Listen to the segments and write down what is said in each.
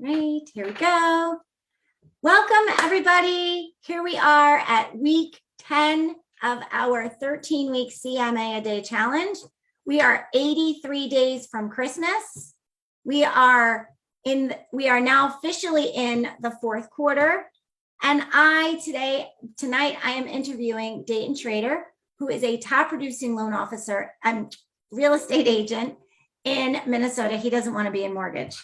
right, here we go. Welcome, everybody. Here we are at week 10 of our 13-week CMA a day challenge. We are 83 days from Christmas. We are now officially in the fourth quarter. And tonight I am interviewing Dayton Schrader, who is a top producing loan officer and real estate agent in Minnesota. He doesn't want to be in mortgage.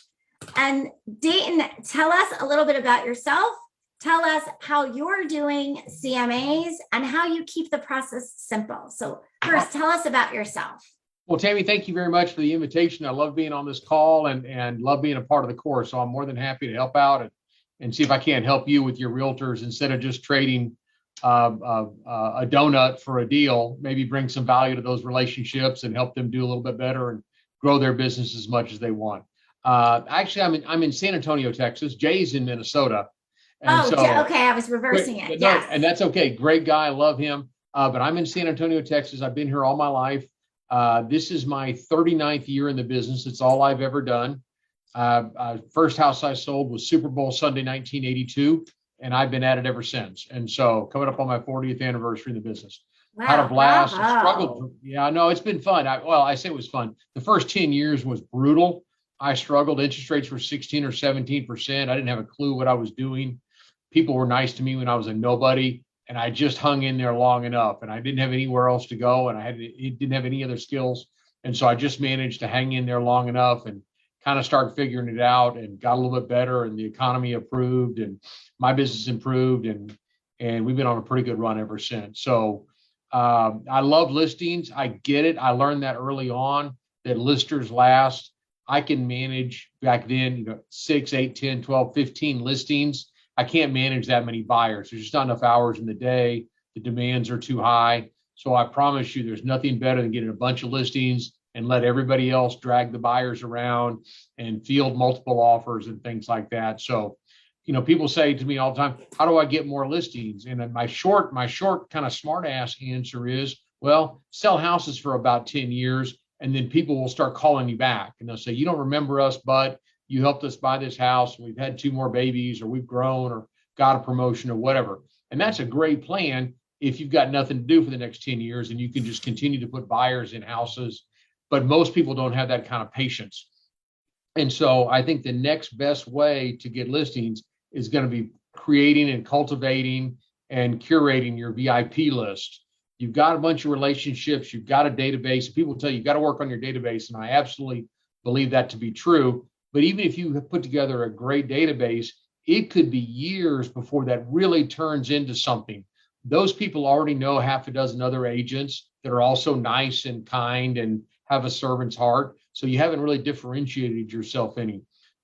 And Dayton, tell us a little bit about yourself. Tell us how you're doing CMAs and how you keep the process simple. So first, tell us about yourself. Well, Tammy, thank you very much for the invitation. I love being on this call and love being a part of the course. So I'm more than happy to help out and see if I can help you with your realtors instead of just trading a donut for a deal. Maybe bring some value to those relationships and help them do a little bit better and grow their business as much as they want. Actually, I'm in San Antonio, Texas. Jay's in Minnesota. And okay. I was reversing it. No, and that's okay. Great guy. Love him. But I'm in San Antonio, Texas. I've been here all my life. This is my 39th year in the business. It's all I've ever done. First house I sold was Super Bowl Sunday, 1982. And I've been at it ever since. And so coming up on my 40th anniversary in the business. Wow, Had a blast. wow. Struggled. Yeah, no, it's been fun. I say it was fun. The first 10 years was brutal. I struggled. Interest rates were 16 or 17%. I didn't have a clue what I was doing. People were nice to me when I was a nobody, and I just hung in there long enough, and I didn't have anywhere else to go, and didn't have any other skills. And so I just managed to hang in there long enough and kind of start figuring it out and got a little bit better, and the economy improved and my business improved, and we've been on a pretty good run ever since. So I love listings. I get it. I learned that early on that listers last. I can manage back then, 6, 8, 10, 12, 15 listings. I can't manage that many buyers. There's just not enough hours in the day. The demands are too high. So I promise you, there's nothing better than getting a bunch of listings and let everybody else drag the buyers around and field multiple offers and things like that. So, people say to me all the time, how do I get more listings? And my short kind of smart ass answer is, well, sell houses for about 10 years. And then people will start calling you back and they'll say, you don't remember us, but you helped us buy this house. We've had 2 more babies, or we've grown, or got a promotion, or whatever. And that's a great plan if you've got nothing to do for the next 10 years and you can just continue to put buyers in houses. But most people don't have that kind of patience. And so I think the next best way to get listings is going to be creating and cultivating and curating your VIP list. You've got a bunch of relationships, you've got a database. People tell you got to work on your database, and I absolutely believe that to be true. But even if you have put together a great database, it could be years before that really turns into something. Those people already know half a dozen other agents that are also nice and kind and have a servant's heart. So you haven't really differentiated yourself any.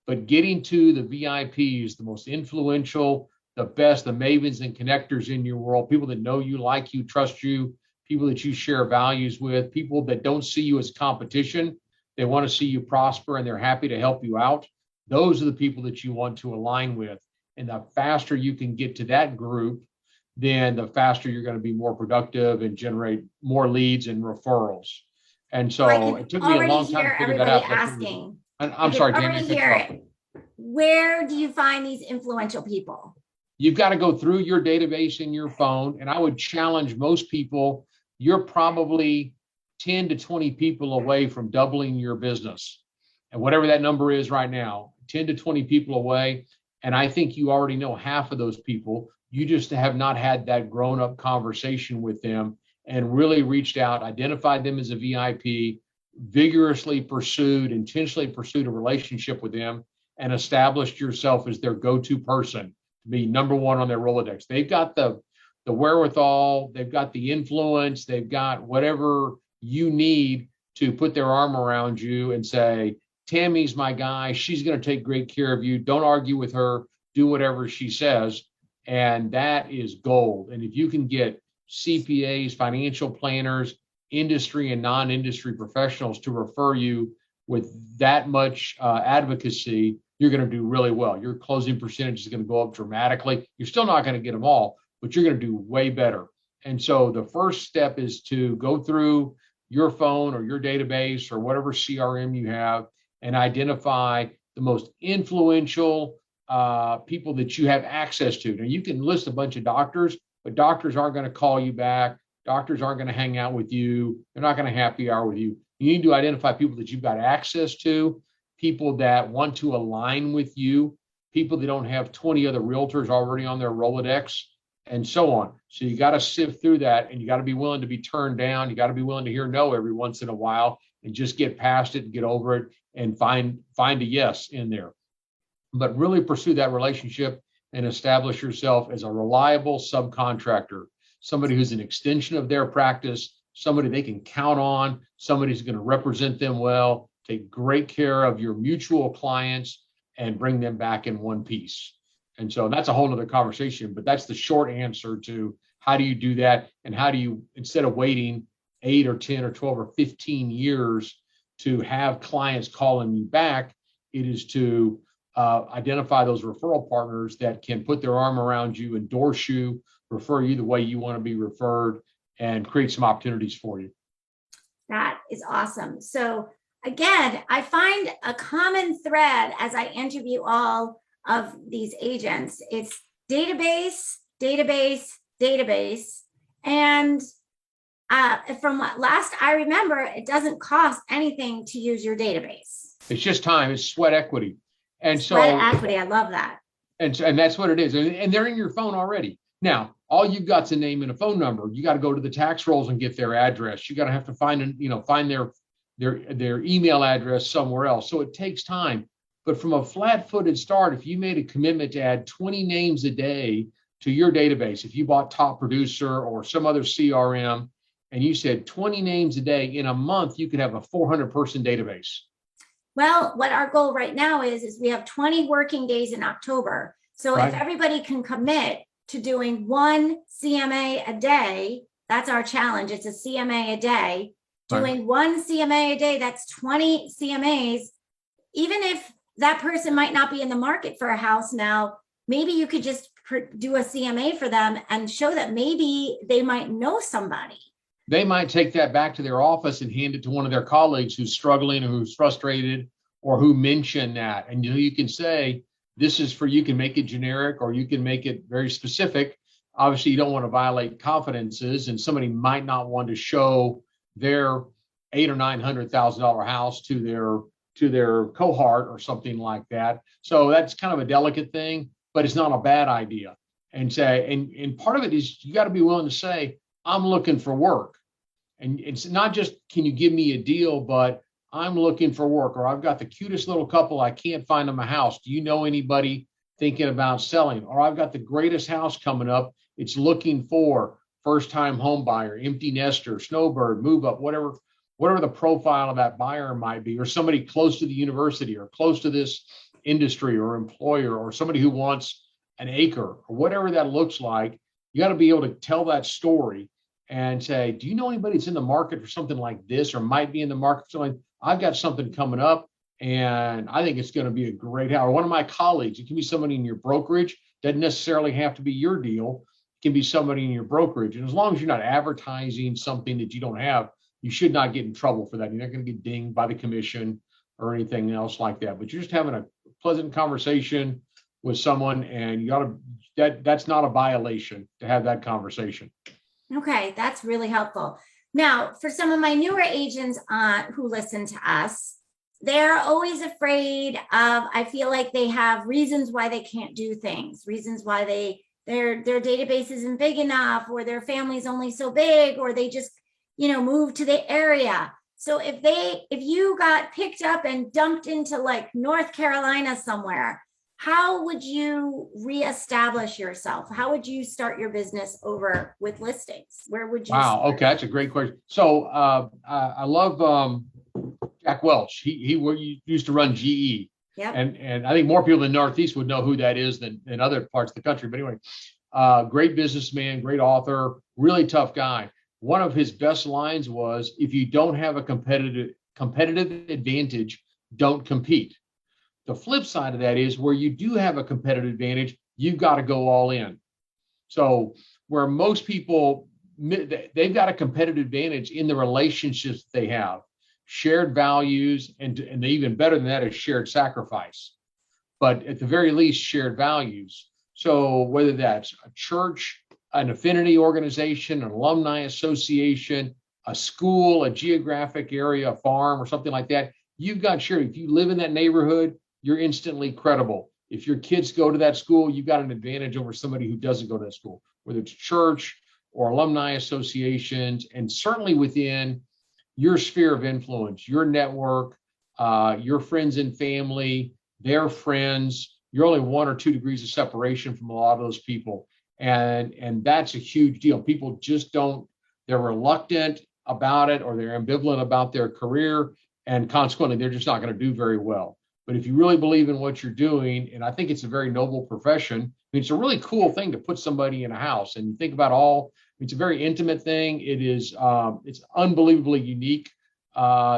But getting to the VIPs, the most influential, the best, the mavens and connectors in your world, people that know you, like you, trust you, people that you share values with, people that don't see you as competition. They want to see you prosper and they're happy to help you out. Those are the people that you want to align with. And the faster you can get to that group, then the faster you're going to be more productive and generate more leads and referrals. And so it took me a long time to figure that out. Asking. I'm sorry, Jamie. Where do you find these influential people? You've got to go through your database in your phone. And I would challenge most people, you're probably 10 to 20 people away from doubling your business. And whatever that number is right now, 10 to 20 people away. And I think you already know half of those people. You just have not had that grown-up conversation with them and really reached out, identified them as a VIP, vigorously intentionally pursued a relationship with them, and established yourself as their go-to person to be number one on their Rolodex. They've got the wherewithal, they've got the influence, they've got whatever you need to put their arm around you and say, Tammy's my guy. She's going to take great care of you. Don't argue with her. Do whatever she says. And that is gold. And if you can get CPAs, financial planners, industry and non-industry professionals to refer you with that much advocacy, you're going to do really well. Your closing percentage is going to go up dramatically. You're still not going to get them all, but you're going to do way better. And so the first step is to go through your phone or your database or whatever CRM you have and identify the most influential people that you have access to. Now, you can list a bunch of doctors, but doctors aren't going to call you back. Doctors aren't going to hang out with you. They're not going to happy hour with you. You need to identify people that you've got access to, people that want to align with you, people that don't have 20 other realtors already on their Rolodex, and so on. So you got to sift through that, and you got to be willing to be turned down. You got to be willing to hear no every once in a while and just get past it and get over it and find a yes in there. But really pursue that relationship and establish yourself as a reliable subcontractor, somebody who's an extension of their practice, somebody they can count on, somebody who's going to represent them well, take great care of your mutual clients, and bring them back in one piece. And so that's a whole nother conversation, but that's the short answer to how do you do that, and how do you, instead of waiting 8 or 10 or 12 or 15 years to have clients calling you back, it is to identify those referral partners that can put their arm around you, endorse you, refer you the way you want to be referred, and create some opportunities for you. That is awesome. So again, I find a common thread as I interview all of these agents. It's database, database, database. And from what last I remember, it doesn't cost anything to use your database. It's just time. It's sweat equity. And sweat equity, I love that. And that's what it is. And they're in your phone already. Now, all you've got is a name and a phone number. You got to go to the tax rolls and get their address. You got to have to find their email address somewhere else. So it takes time. But from a flat-footed start, if you made a commitment to add 20 names a day to your database, if you bought Top Producer or some other CRM, and you said 20 names a day, in a month, you could have a 400-person database. Well, what our goal right now is we have 20 working days in October. So if everybody can commit to doing one CMA a day, that's our challenge. It's a CMA a day. Doing one CMA a day, that's 20 CMAs. Even if that person might not be in the market for a house now, maybe you could just do a CMA for them and show that maybe they might know somebody. They might take that back to their office and hand it to one of their colleagues who's struggling or who's frustrated or who mentioned that. And you can say, this is for, you can make it generic or you can make it very specific. Obviously, you don't want to violate confidences, and somebody might not want to show their $800,000 or $900,000 house to their cohort or something like that. So that's kind of a delicate thing, but it's not a bad idea. And part of it is you got to be willing to say, I'm looking for work. And it's not just, can you give me a deal, but I'm looking for work, or I've got the cutest little couple, I can't find them a house. Do you know anybody thinking about selling? Or I've got the greatest house coming up. It's looking for first-time home buyer, empty nester, snowbird, move up, whatever the profile of that buyer might be, or somebody close to the university or close to this industry or employer, or somebody who wants an acre, or whatever that looks like. You got to be able to tell that story and say, do you know anybody that's in the market for something like this, or might be in the market for something? I've got something coming up and I think it's going to be a great house. Or one of my colleagues, it can be somebody in your brokerage, doesn't necessarily have to be your deal. It can be somebody in your brokerage. And as long as you're not advertising something that you don't have, you should not get in trouble for that. You're not going to get dinged by the commission or anything else like that. But you're just having a pleasant conversation with someone, and you got to, that's not a violation to have that conversation. Okay, that's really helpful. Now, for some of my newer agents who listen to us, they're always afraid of, I feel like they have reasons why they can't do things, reasons why their database isn't big enough, or their family's only so big, or they just, move to the area. So if you got picked up and dumped into like North Carolina somewhere, how would you reestablish yourself? How would you start your business over with listings? Where would you start? Okay, that's a great question. So I love Jack Welch. He used to run GE. Yep. And I think more people in the Northeast would know who that is than in other parts of the country. But anyway, great businessman, great author, really tough guy. One of his best lines was, if you don't have a competitive advantage, don't compete. The flip side of that is, where you do have a competitive advantage, you've got to go all in. So where most people, they've got a competitive advantage in the relationships they have. shared values, and even better than that is shared sacrifice. But at the very least, shared values. So whether that's a church, an affinity organization, an alumni association, a school, a geographic area, a farm, or something like that, you've got shared. If you live in that neighborhood, you're instantly credible. If your kids go to that school, you've got an advantage over somebody who doesn't go to that school, whether it's church or alumni associations, and certainly within your sphere of influence, your network, your friends and family, their friends. You're only 1 or 2 degrees of separation from a lot of those people. And that's a huge deal. People just don't, they're reluctant about it, or they're ambivalent about their career, and consequently, they're just not going to do very well. But if you really believe in what you're doing, and I think it's a very noble profession, I mean, it's a really cool thing to put somebody in a house, and you think about it's a very intimate thing. It is, it's unbelievably unique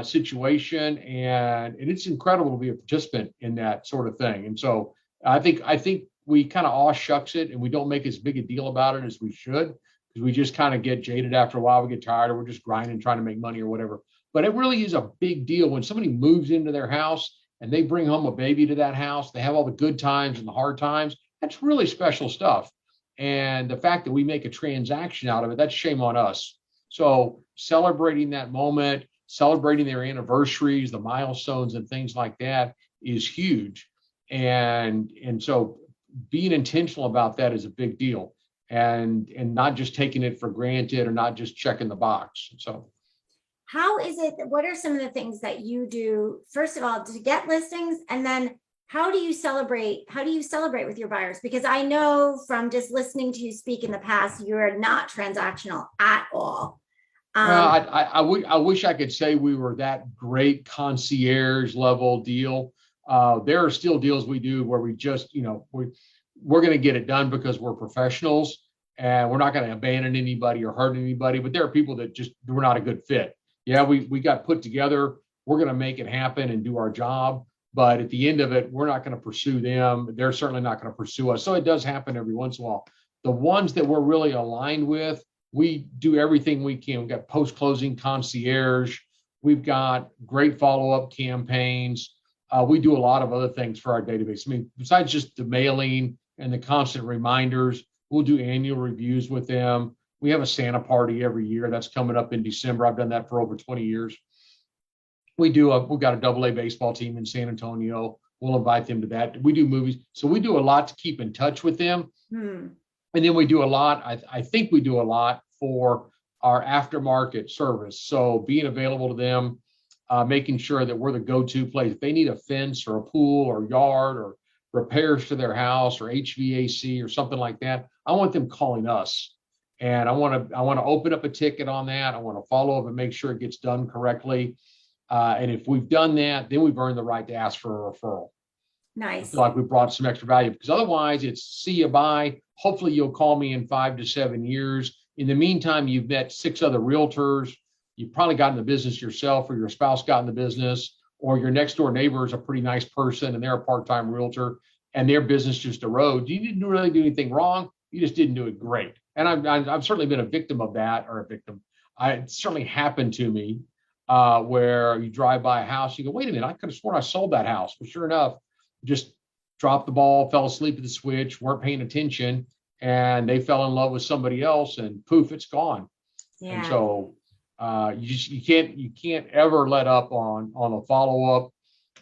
situation, and it's incredible to be a participant in that sort of thing. And so I think we kind of aw shucks it, and we don't make as big a deal about it as we should, because we just kind of get jaded after a while. We get tired, or we're just grinding, trying to make money or whatever. But it really is a big deal when somebody moves into their house and they bring home a baby to that house. They have all the good times and the hard times. That's really special stuff. And the fact that we make a transaction out of it, that's shame on us. So celebrating that moment, celebrating their anniversaries, the milestones and things like that is huge. And so being intentional about that is a big deal, and not just taking it for granted, or not just checking the box. So how is it, what are some of the things that you do, first of all, to get listings? And then how do you celebrate with your buyers? Because I know from just listening to you speak in the past, you're not transactional at all. Well, I wish I could say we were that great concierge level deal. There are still deals we do where we just, we're going to get it done because we're professionals, and we're not going to abandon anybody or hurt anybody. But there are people that just, we're not a good fit. Yeah, we got put together. We're going to make it happen and do our job. But at the end of it, we're not going to pursue them. They're certainly not going to pursue us. So it does happen every once in a while. The ones that we're really aligned with, we do everything we can. We've got post-closing concierge. We've got great follow-up campaigns. We do a lot of other things for our database. I mean, besides just the mailing and the constant reminders, we'll do annual reviews with them. We have a Santa party every year that's coming up in December. I've done that for over 20 years. We've got a AA baseball team in San Antonio. We'll invite them to that. We do movies. So we do a lot to keep in touch with them. And then we do a lot, I think we do a lot for our aftermarket service. So being available to them, making sure that we're the go-to place. If they need a fence or a pool or yard or repairs to their house or HVAC or something like that, I want them calling us. And I want to open up a ticket on that. I want to follow up and make sure it gets done correctly. And if we've done that, then we've earned the right to ask for a referral. Nice. I feel like we brought some extra value, because otherwise it's see you bye. Hopefully you'll call me in 5 to 7 years. In the meantime, you've met 6 other realtors. You've probably gotten the business yourself, or your spouse got in the business, or your next door neighbor is a pretty nice person and they're a part-time realtor and their business just erodes. You didn't really do anything wrong. You just didn't do it great. And I've certainly been a victim of that, or a victim. It certainly happened to me where you drive by a house, you go, wait a minute, I could have sworn I sold that house. But sure enough, just dropped the ball, fell asleep at the switch, weren't paying attention, and they fell in love with somebody else, and poof, it's gone. Yeah. And so you can't ever let up on a follow-up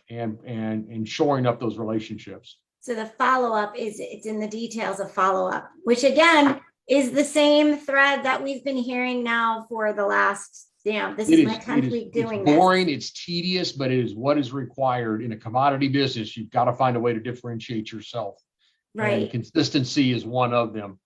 and shoring up those relationships. So the follow-up it's in the details of follow-up, which again is the same thread that we've been hearing now for the last, this is my 10th week doing this. It's boring, it's tedious, but it is what is required in a commodity business. You've got to find a way to differentiate yourself. Right. And consistency is one of them.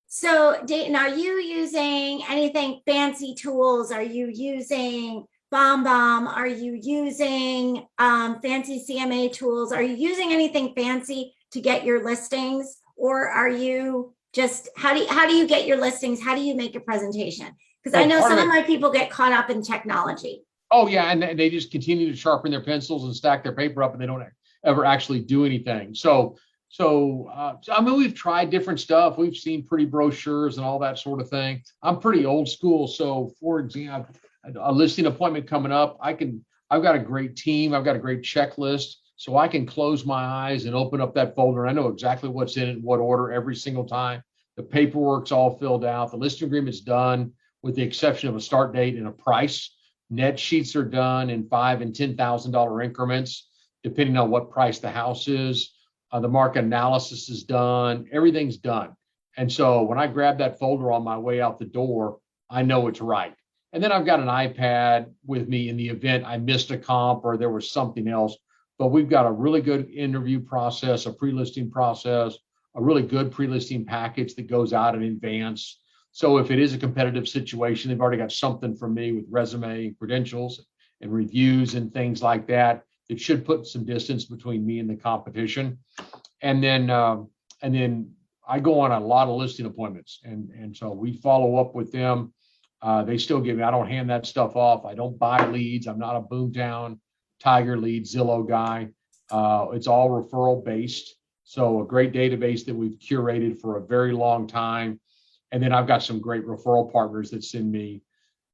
So Dayton, are you using anything fancy tools? Are you using BombBomb? Are you using fancy CMA tools? Are you using anything fancy to get your listings? Or are you just, how do you get your listings? How do you make a presentation? Because I know some of my people get caught up in technology. Oh yeah, and they just continue to sharpen their pencils and stack their paper up, and they don't ever actually do anything. So I mean, we've tried different stuff. We've seen pretty brochures and all that sort of thing. I'm pretty old school. So for example, a listing appointment coming up, I've got a great team. I've got a great checklist. So I can close my eyes and open up that folder. I know exactly what's in it, what order every single time. The paperwork's all filled out. The listing agreement's done with the exception of a start date and a price. Net sheets are done in $5,000 and $10,000 increments, depending on what price the house is. The market analysis is done. Everything's done. And so when I grab that folder on my way out the door, I know it's right. And then I've got an iPad with me in the event I missed a comp or there was something else. But we've got a really good interview process, a pre-listing process, a really good pre-listing package that goes out in advance. So if it is a competitive situation, they've already got something from me with resume, credentials, and reviews and things like that. It should put some distance between me and the competition. And then I go on a lot of listing appointments, and so we follow up with them. They still give me. I don't hand that stuff off. I don't buy leads. I'm not a Boomtown, Tiger Lead, Zillow guy. It's all referral based. So a great database that we've curated for a very long time. And then I've got some great referral partners that send me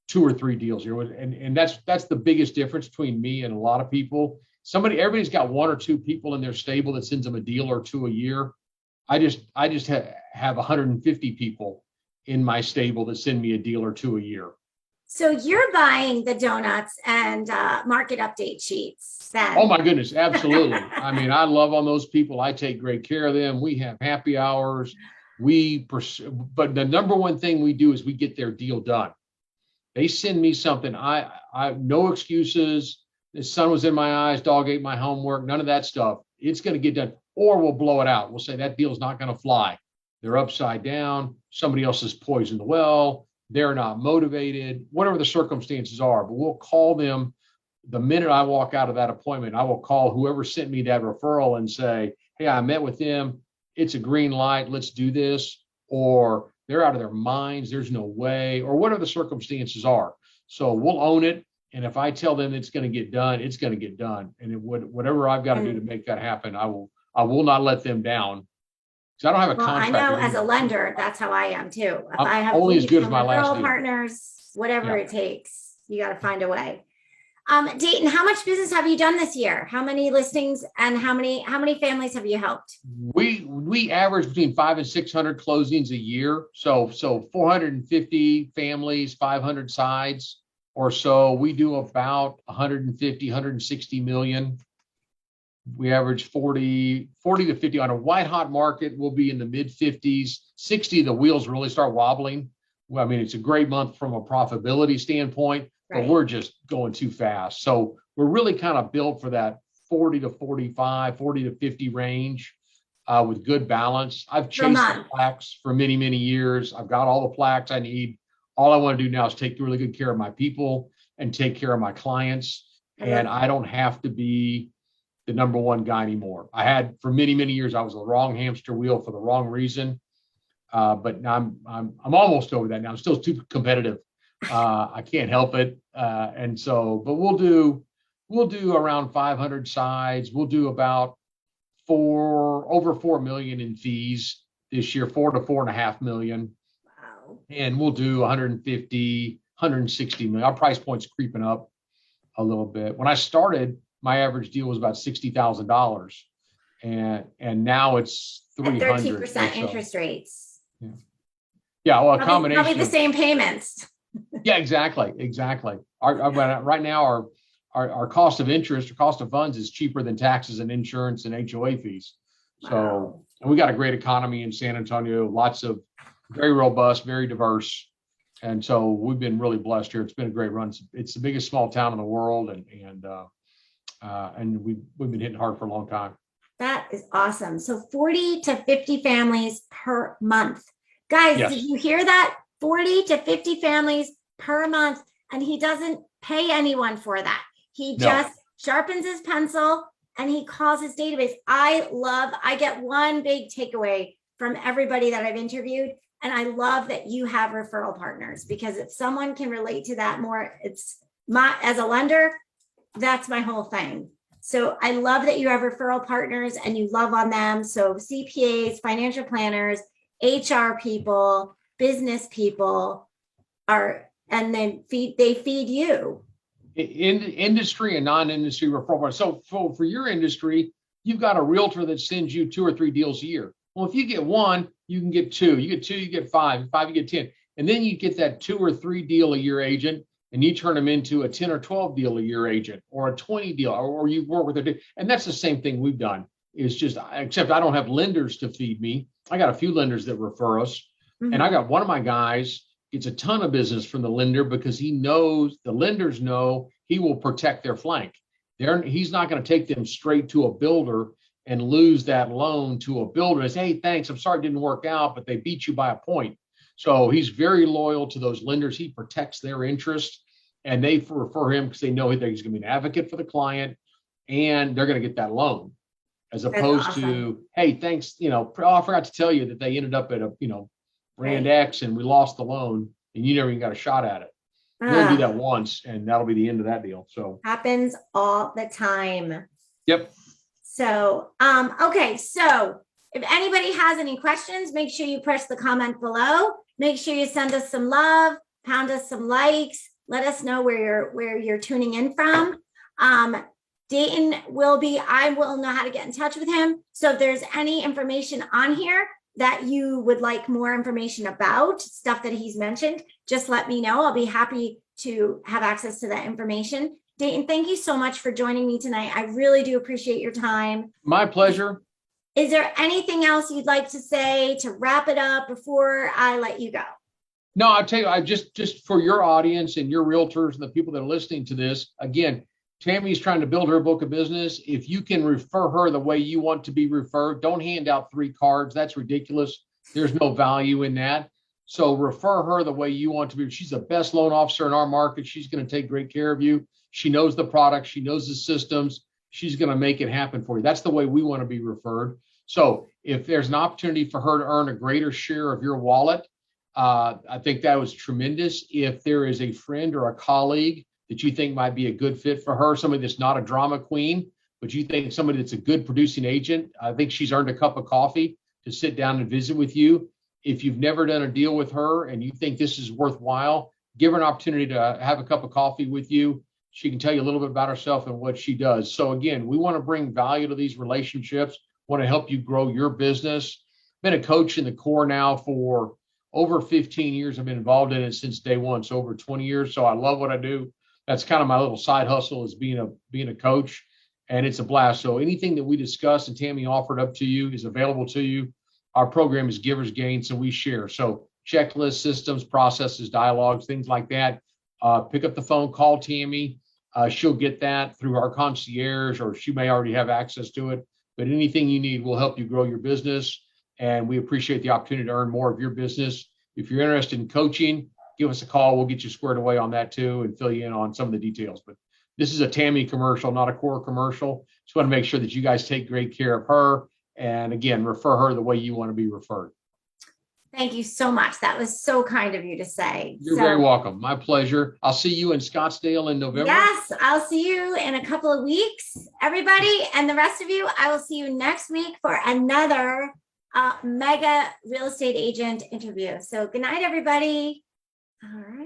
2 or 3 deals here. And that's the biggest difference between me and a lot of people. Everybody's got 1 or 2 people in their stable that sends them a deal or 2 a year. I just have 150 people in my stable that send me a deal or 2 a year. So you're buying the donuts and market update sheets then. Oh my goodness, absolutely. I mean, I love on those people. I take great care of them. We have happy hours. But the number one thing we do is we get their deal done. They send me something. I no excuses. The sun was in my eyes. Dog ate my homework. None of that stuff. It's going to get done, or we'll blow it out. We'll say that deal's not going to fly. They're upside down. Somebody else has poisoned the well. They're not motivated, whatever the circumstances are. But we'll call them the minute I walk out of that appointment. I will call whoever sent me that referral and say, hey, I met with them. It's a green light. Let's do this. Or they're out of their minds. There's no way, or whatever the circumstances are. So we'll own it. And if I tell them it's going to get done, it's going to get done. And whatever I've got to do to make that happen, I will not let them down. Because I don't have a contract. I know as a lender, that's how I am too. If I'm I have only as good as my last deal. partners, whatever it takes, you got to find a way. Dayton, how much business have you done this year? How many listings and how many families have you helped? We average between 500 and 600 closings a year. So 450 families, 500 sides or so. We do about 150, 160 million. We average 40 to 50 on a white hot market. We'll be in the mid 50s, 60. The wheels really start wobbling. Well, I mean, it's a great month from a profitability standpoint, but we're just going too fast. So we're really kind of built for that 40 to 45, 40 to 50 range with good balance. I've chased the plaques for many, many years. I've got all the plaques I need. All I want to do now is take really good care of my people and take care of my clients. And I don't have to be the number one guy anymore. I had for many, many years, I was the wrong hamster wheel for the wrong reason. But now I'm almost over that now. I'm still too competitive. I can't help it. And so, but we'll do around 500 sides. We'll do about over 4 million in fees this year, 4 to 4.5 million. Wow. And we'll do 150, 160 million. Our price point's creeping up a little bit. When I started, my average deal was about $60,000, and now it's 300. 13% interest rates. Yeah, well, a combination. Probably the same payments. Yeah, exactly. Right now, our cost of interest or cost of funds is cheaper than taxes and insurance and HOA fees. So, and we got a great economy in San Antonio. Lots of very robust, very diverse. And so we've been really blessed here. It's been a great run. It's the biggest small town in the world, and we've been hitting hard for a long time. That is awesome. So 40 to 50 families per month. Guys, Did you hear that? 40 to 50 families per month. And he doesn't pay anyone for that. He just sharpens his pencil and he calls his database. I get one big takeaway from everybody that I've interviewed. And I love that you have referral partners, because if someone can relate to that more, as a lender, that's my whole thing. So I love that you have referral partners and you love on them. So CPAs, financial planners, HR people, business people are and then they feed you. In industry and non-industry referral. So for your industry, you've got a realtor that sends you 2 or 3 deals a year. Well, if you get 1, you can get 2. You get 2, you get 5. 5, you get 10. And then you get that 2 or 3 deal a year agent, and you turn them into a 10 or 12 deal a year agent, or a 20 deal, or you work with it. And that's the same thing we've done. Is just, except I don't have lenders to feed me. I got a few lenders that refer us, and I got one of my guys gets a ton of business from the lender because he knows the lenders know he will protect their flank. He's not going to take them straight to a builder and lose that loan to a builder and say, hey, thanks, I'm sorry it didn't work out, but they beat you by a point. So he's very loyal to those lenders. He protects their interest, and they refer him because they know he's going to be an advocate for the client, and they're going to get that loan. As opposed to, hey, thanks, I forgot to tell you that they ended up at a, brand X and we lost the loan and you never even got a shot at it. We'll do that once and that'll be the end of that deal. So happens all the time. Yep. So, okay. So if anybody has any questions, make sure you press the comment below. Make sure you send us some love, pound us some likes. Let us know where you're tuning in from. Dayton I will know how to get in touch with him. So if there's any information on here that you would like more information about, stuff that he's mentioned, just let me know. I'll be happy to have access to that information. Dayton, thank you so much for joining me tonight. I really do appreciate your time. My pleasure. Is there anything else you'd like to say to wrap it up before I let you go? No, I'll tell you, I just for your audience and your realtors and the people that are listening to this, again, Tammy's trying to build her book of business. If you can refer her the way you want to be referred, don't hand out 3 cards. That's ridiculous. There's no value in that. So refer her the way you want to be. She's the best loan officer in our market. She's going to take great care of you. She knows the product. She knows the systems. She's going to make it happen for you. That's the way we want to be referred. So if there's an opportunity for her to earn a greater share of your wallet, I think that was tremendous. If there is a friend or a colleague that you think might be a good fit for her, somebody that's not a drama queen, but you think somebody that's a good producing agent, I think she's earned a cup of coffee to sit down and visit with you. If you've never done a deal with her and you think this is worthwhile, give her an opportunity to have a cup of coffee with you. She can tell you a little bit about herself and what she does. So again, we want to bring value to these relationships, want to help you grow your business. Been a coach in the core now for over 15 years. I've been involved in it since day one, so over 20 years. So I love what I do. That's kind of my little side hustle, is being a coach, and it's a blast. So anything that we discuss and Tammy offered up to you is available to you. Our program is Givers Gain, so we share. So checklists, systems, processes, dialogues, things like that. Pick up the phone, call Tammy. She'll get that through our concierge, or she may already have access to it. But anything you need will help you grow your business, and we appreciate the opportunity to earn more of your business. If you're interested in coaching, give us a call. We'll get you squared away on that too and fill you in on some of the details. But this is a Tammy commercial, not a core commercial. Just want to make sure that you guys take great care of her. And again, refer her the way you want to be referred. Thank you so much. That was so kind of you to say. You're very welcome. My pleasure. I'll see you in Scottsdale in November. Yes, I'll see you in a couple of weeks, everybody. And the rest of you, I will see you next week for another mega real estate agent interview. So good night, everybody. All right.